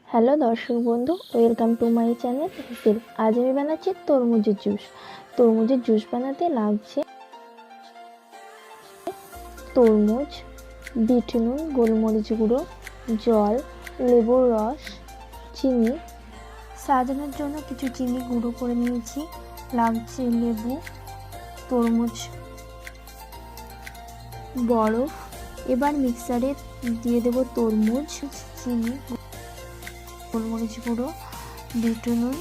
Hello দর্শক বন্ধু, welcome to my channel রিসেল। আজ আমি বানাচ্ছি তরমুজের জুস। তরমুজের জুস বানাতে লাগছে তরমুজ, বিট নুন, গোলমরিচ গুঁড়ো, জল, লেবুর রস, চিনি। সাজানোর জন্য কিছু চিনি গুঁড়ো করে নিয়েছি, লাগছে লেবু, তরমুজ, বরফ। এবার মিক্সারে দিয়ে দেবো তরমুজ, চিনি, গোলমরিচ গুঁড়ো, বিট নুন,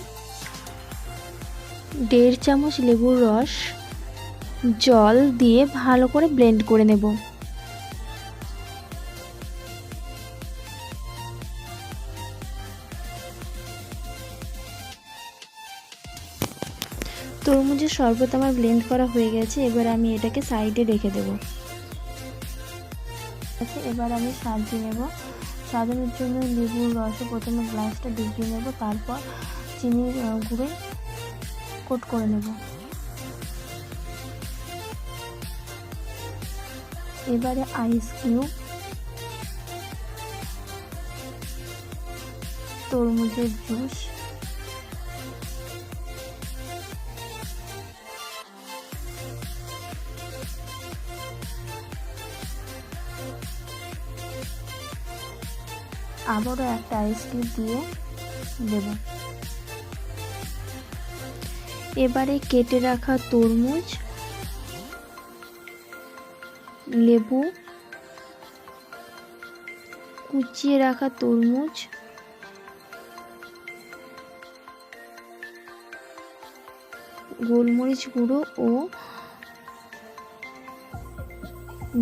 1.5 চামচ লেবুর রস, জল দিয়ে ভালো করে ব্লেন্ড করে নেব। তরমুজের শরবত আমার ব্লেন্ড করা হয়ে গেছে। এবার আমি এটাকে সাইডে রেখে দেব। এবার আমি সাজিয়ে নেব। সাজানোর জন্য লেবুর রসে প্রথমে গ্লাসটা ডুবিয়ে নেব, তারপর চিনি গুঁড়ে কোট করে নেব। এবারে আইস কিউব, তরমুজের জুস, আবারও একটা আইস কিউব দিয়ে দেব। এবারে কেটে রাখা তরমুজ, লেবু, কুচিয়ে রাখা তরমুজ, গোলমরিচ গুঁড়ো ও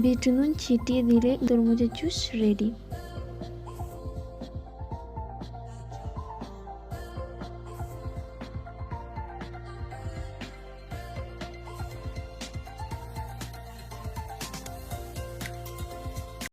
বিট নুন ছিটিয়ে দিলে তরমুজের জুস রেডি।